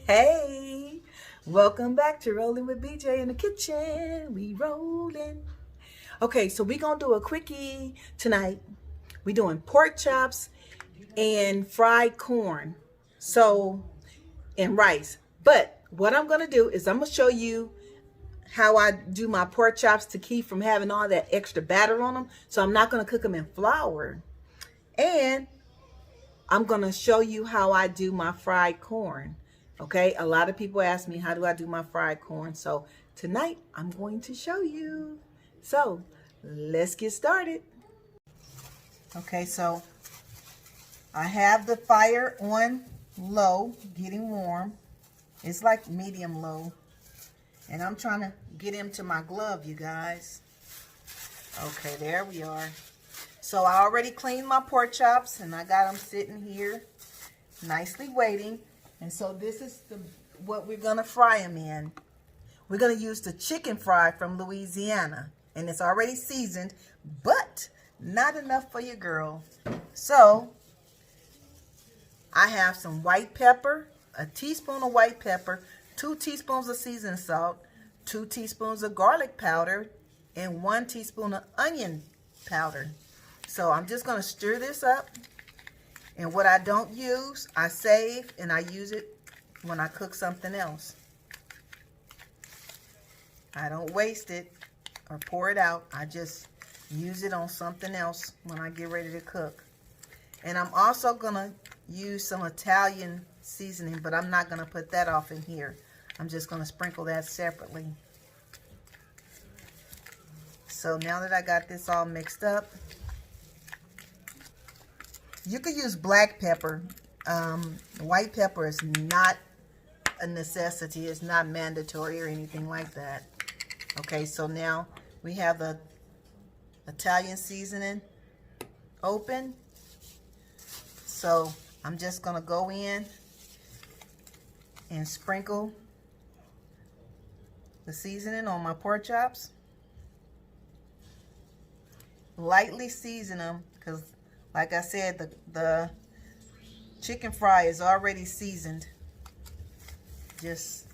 Hey, welcome back to Rolling with BJ in the kitchen. We rolling. Okay, so we gonna do a quickie tonight. We doing pork chops and fried corn. So, and rice. But what I'm gonna do is I'm gonna show you how I do my pork chops to keep from having all that extra batter on them. So I'm not gonna cook them in flour. And I'm going to show you how I do my fried corn. Okay, a lot of people ask me, how do I do my fried corn? So tonight I'm going to show you. So let's get started. Okay, so I have the fire on low, getting warm. It's like medium low. And I'm trying to get into my glove, you guys. Okay, there we are. So I already cleaned my pork chops and I got them sitting here nicely waiting. And so this is what we're going to fry them in. We're going to use the chicken fry from Louisiana. And it's already seasoned, but not enough for your girl. So I have some white pepper, a teaspoon of white pepper, 2 teaspoons of seasoned salt, 2 teaspoons of garlic powder, and 1 teaspoon of onion powder. So I'm just going to stir this up. And what I don't use, I save and I use it when I cook something else. I don't waste it or pour it out. I just use it on something else when I get ready to cook. And I'm also going to use some Italian seasoning, but I'm not going to put that off in here. I'm just going to sprinkle that separately. So now that I got this all mixed up, you could use black pepper. White pepper is not a necessity. It's not mandatory or anything like that. Okay, so now we have the Italian seasoning open. So I'm just going to go in and sprinkle the seasoning on my pork chops. Lightly season them because, like I said, the chicken fry is already seasoned, just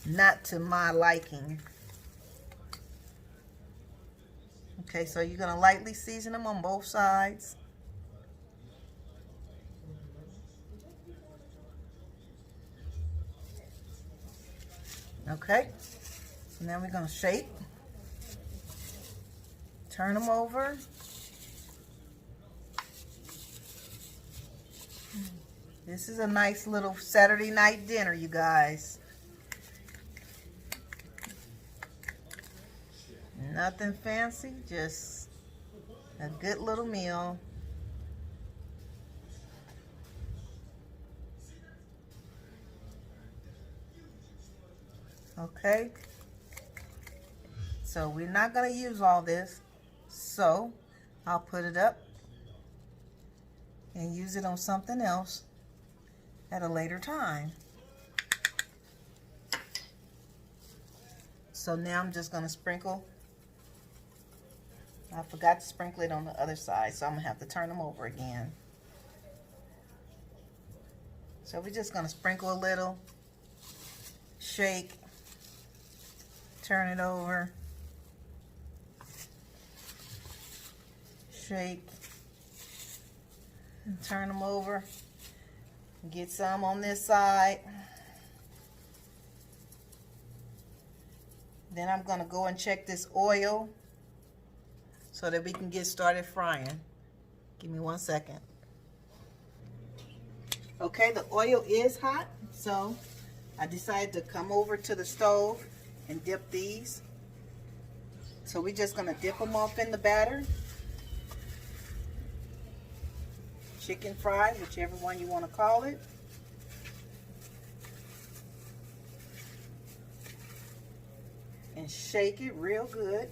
not to my liking. Okay, so you're going to lightly season them on both sides. Okay, so now we're going to shake, turn them over. This is a nice little Saturday night dinner, you guys. Nothing fancy, just a good little meal. Okay. So we're not going to use all this. So I'll put it up and use it on something else at a later time. So now I'm just going to sprinkle. I forgot to sprinkle it on the other side, so I'm going to have to turn them over again. So we're just going to sprinkle a little, shake, turn it over, shake, and turn them over. Get some on this side. Then I'm going to go and check this oil so that we can get started frying. Give me 1 second. Okay, the oil is hot, so I decided to come over to the stove and dip these. So we're just going to dip them off in the batter. Chicken fry, whichever one you want to call it. And shake it real good.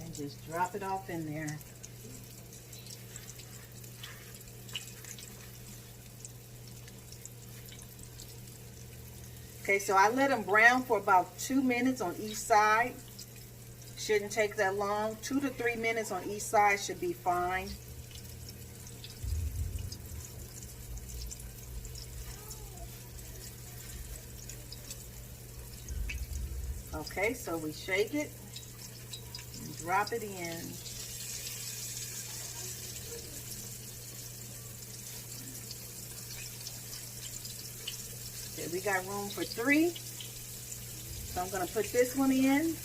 And just drop it off in there. Okay, so I let them brown for about 2 minutes on each side. Shouldn't take that long. 2 to 3 minutes on each side should be fine. Okay, so we shake it and drop it in. Okay, we got room for 3. So I'm going to put this one in.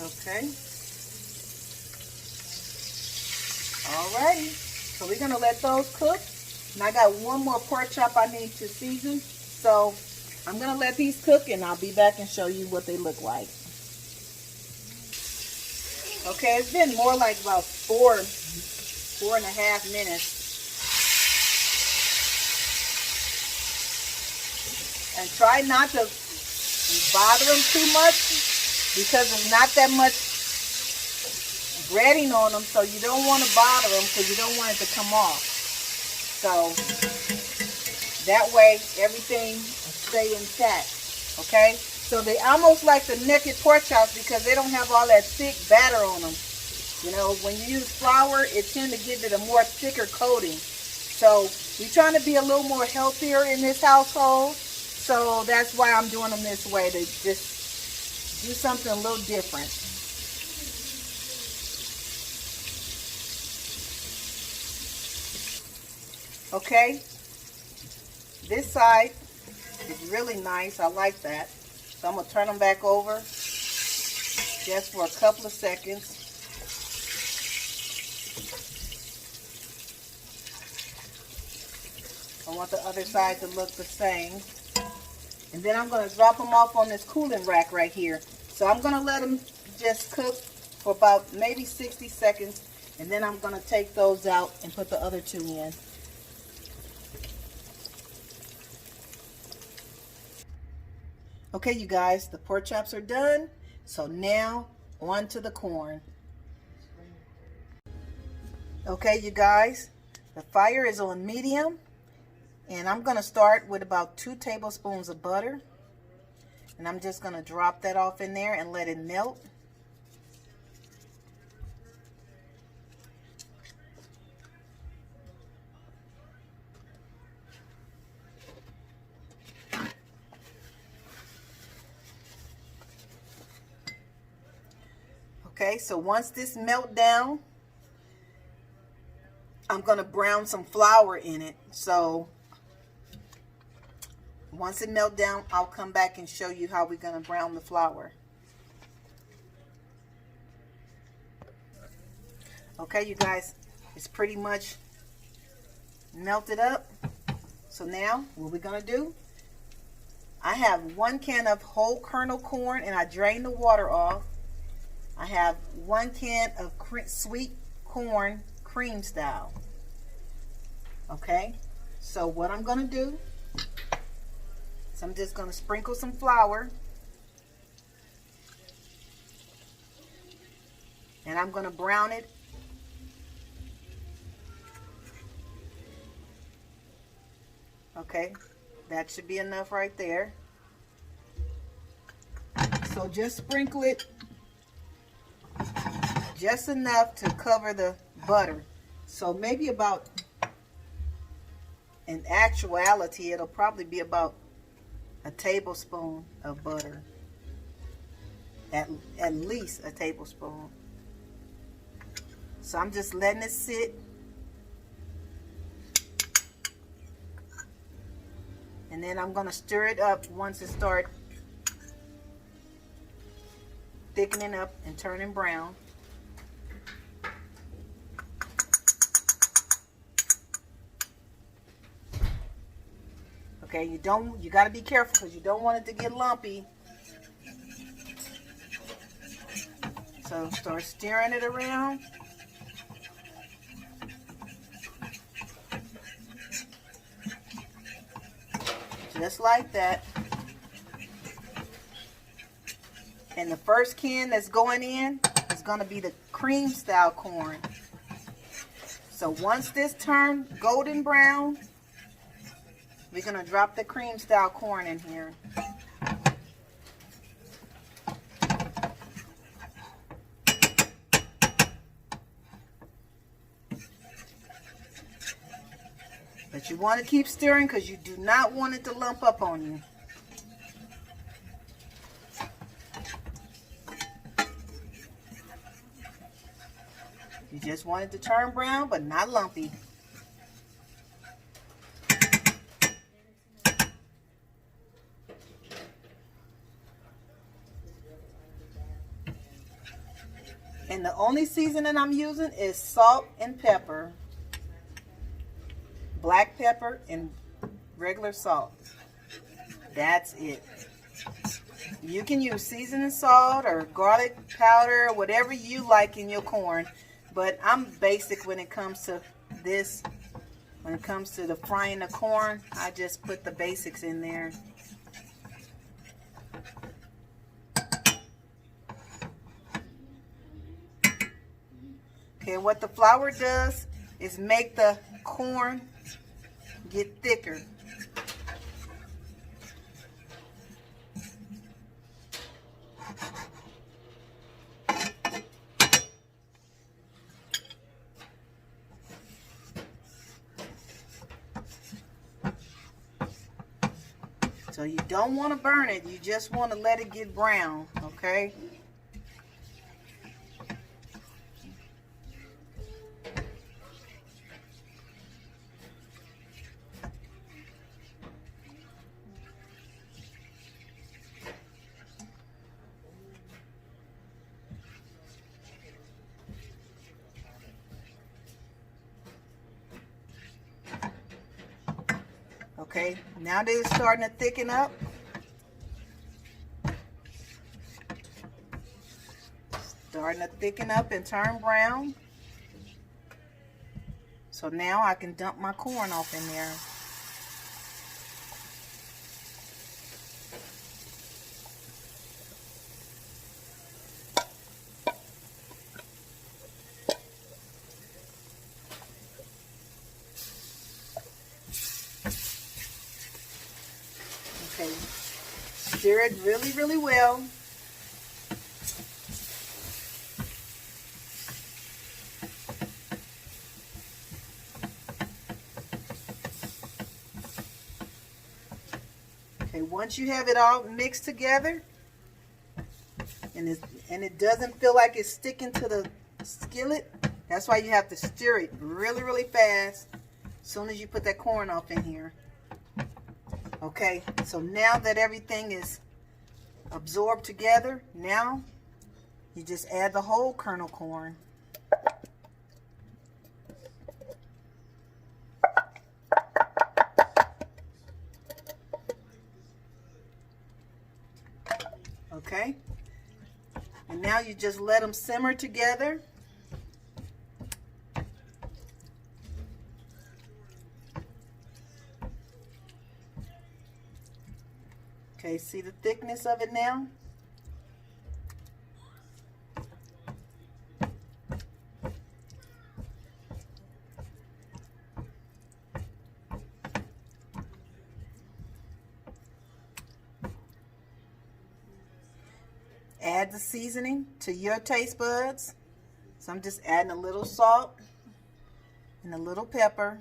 Okay. Alrighty. So we're going to let those cook. And I got one more pork chop I need to season. So I'm going to let these cook and I'll be back and show you what they look like. Okay, it's been more like about 4.5 minutes. And try not to bother them too much because there's not that much breading on them, so you don't want to bother them because you don't want it to come off. So that way everything stay intact. Okay, so they almost like the naked pork chops because they don't have all that thick batter on them. You know, when you use flour, it tends to give it a more thicker coating. So we're trying to be a little more healthier in this household. So that's why I'm doing them this way, to just do something a little different. Okay, this side is really nice. I like that. So I'm going to turn them back over just for a couple of seconds. I want the other side to look the same. And then I'm going to drop them off on this cooling rack right here. So I'm going to let them just cook for about maybe 60 seconds. And then I'm going to take those out and put the other 2 in. Okay, you guys, the pork chops are done. So now on to the corn. Okay, you guys, the fire is on medium. And I'm going to start with about 2 tablespoons of butter. And I'm just going to drop that off in there and let it melt. Okay, so once this melt down, I'm going to brown some flour in it. So once it melt down, I'll come back and show you how we're going to brown the flour. Okay, you guys, it's pretty much melted up. So now, what we're going to do, I have 1 can of whole kernel corn and I drained the water off. I have 1 can of sweet corn cream style. Okay, so what I'm going to do, so I'm just going to sprinkle some flour. And I'm going to brown it. Okay, that should be enough right there. So just sprinkle it just enough to cover the butter. So maybe about, in actuality, it'll probably be about a tablespoon of butter. At least a tablespoon. So I'm just letting it sit. And then I'm going to stir it up once it starts thickening up and turning brown. Okay, you got to be careful because you don't want it to get lumpy. So start stirring it around. just like that. And the first can that's going in is going to be the cream style corn. So once this turns golden brown, we're going to drop the cream style corn in here. But you want to keep stirring because you do not want it to lump up on you. You just want it to turn brown, but not lumpy. And the only seasoning I'm using is salt and pepper, black pepper, and regular salt. That's it. You can use seasoning salt or garlic powder, whatever you like in your corn. But I'm basic when it comes to this. When it comes to the frying the corn, I just put the basics in there. Okay, what the flour does is make the corn get thicker. So you don't want to burn it, you just want to let it get brown, okay? Okay, now that it's starting to thicken up, and turn brown. So now I can dump my corn off in there. Okay, stir it really, really well. Okay, once you have it all mixed together, and it doesn't feel like it's sticking to the skillet, that's why you have to stir it really, really fast as soon as you put that corn off in here. Okay, so now that everything is absorbed together, now you just add the whole kernel corn. Okay, and now you just let them simmer together. Okay, see the thickness of it now? Add the seasoning to your taste buds. So I'm just adding a little salt and a little pepper.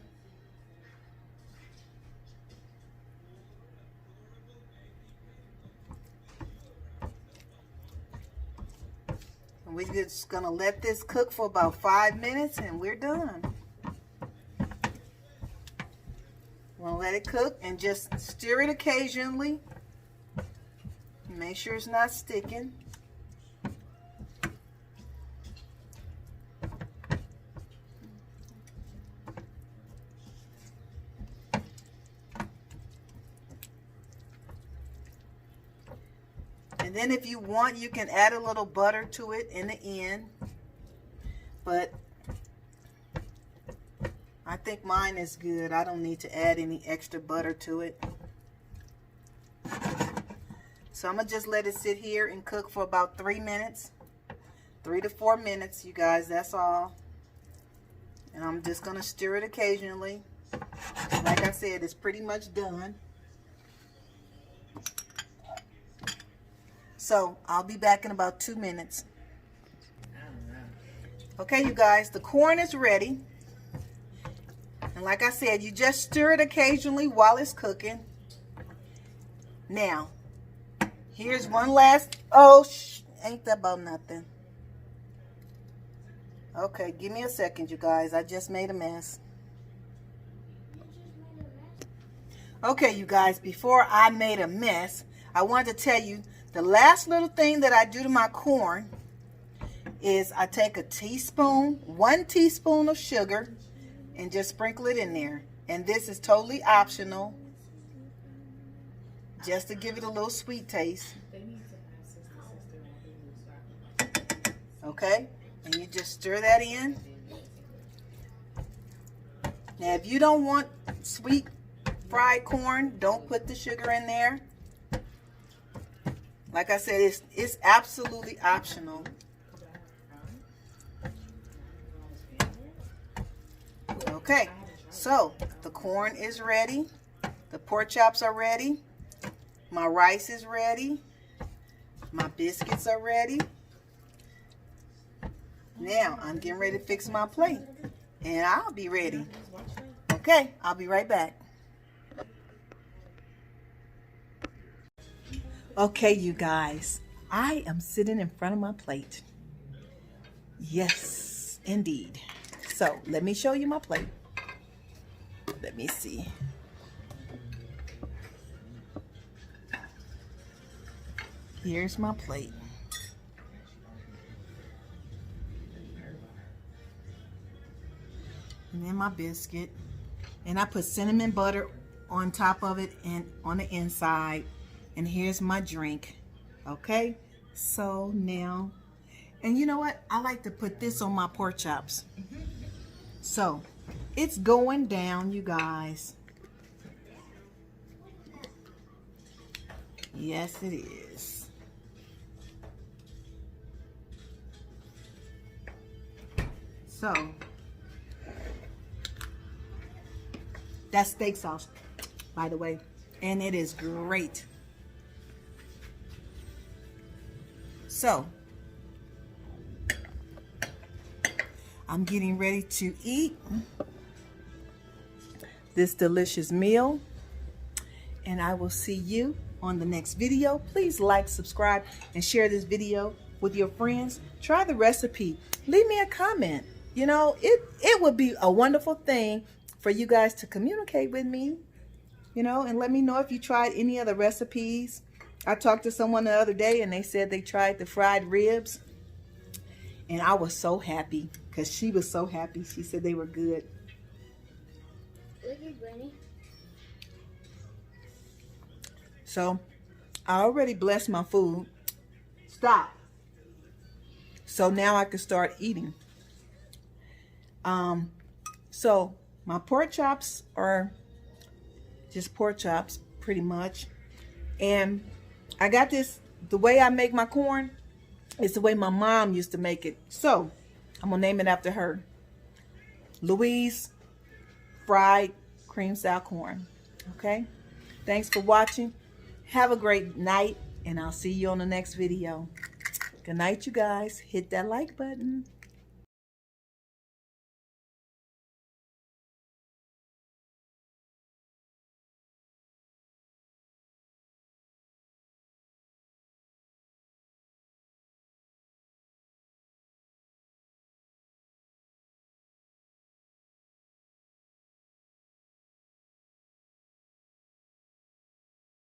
And we're just gonna let this cook for about 5 minutes and we're done. We're gonna let it cook and just stir it occasionally. Make sure it's not sticking. And then if you want, you can add a little butter to it in the end. But I think mine is good. I don't need to add any extra butter to it. So I'm gonna just let it sit here and cook for about 3 minutes, 3 to 4 minutes, you guys, that's all. And I'm just gonna stir it occasionally. Like I said, it's pretty much done. So I'll be back in about 2 minutes. Okay, you guys, the corn is ready. And like I said, you just stir it occasionally while it's cooking. Now, here's one last, ain't that about nothing. Okay, give me a second, you guys. I just made a mess. Okay, you guys, before I made a mess, I wanted to tell you the last little thing that I do to my corn is I take a teaspoon, 1 teaspoon of sugar, and just sprinkle it in there. And this is totally optional, just to give it a little sweet taste. Okay, and you just stir that in. Now, if you don't want sweet fried corn, don't put the sugar in there. Like I said, it's absolutely optional. Okay, so the corn is ready. The pork chops are ready. My rice is ready. My biscuits are ready. Now I'm getting ready to fix my plate, and I'll be ready. Okay, I'll be right back. Okay, you guys, I am sitting in front of my plate. Yes, indeed. So let me show you my plate. Let me see. Here's my plate. And then my biscuit. And I put cinnamon butter on top of it and on the inside. And here's my drink. Okay? So now, and you know what? I like to put this on my pork chops. So, it's going down, you guys. Yes, it is. So, that's steak sauce, by the way. And it is great. So, I'm getting ready to eat this delicious meal, and I will see you on the next video. Please like, subscribe, and share this video with your friends. Try the recipe. Leave me a comment. You know, it would be a wonderful thing for you guys to communicate with me, you know, and let me know if you tried any other recipes. I talked to someone the other day, and they said they tried the fried ribs, and I was so happy because she was so happy. She said they were good. So I already blessed my food. Stop. So now I can start eating. So my pork chops are just pork chops pretty much. And I got this, the way I make my corn is the way my mom used to make it. So I'm gonna name it after her. Louise Fried Cream Style Corn. Okay? Thanks for watching. Have a great night, and I'll see you on the next video. Good night, you guys. Hit that like button.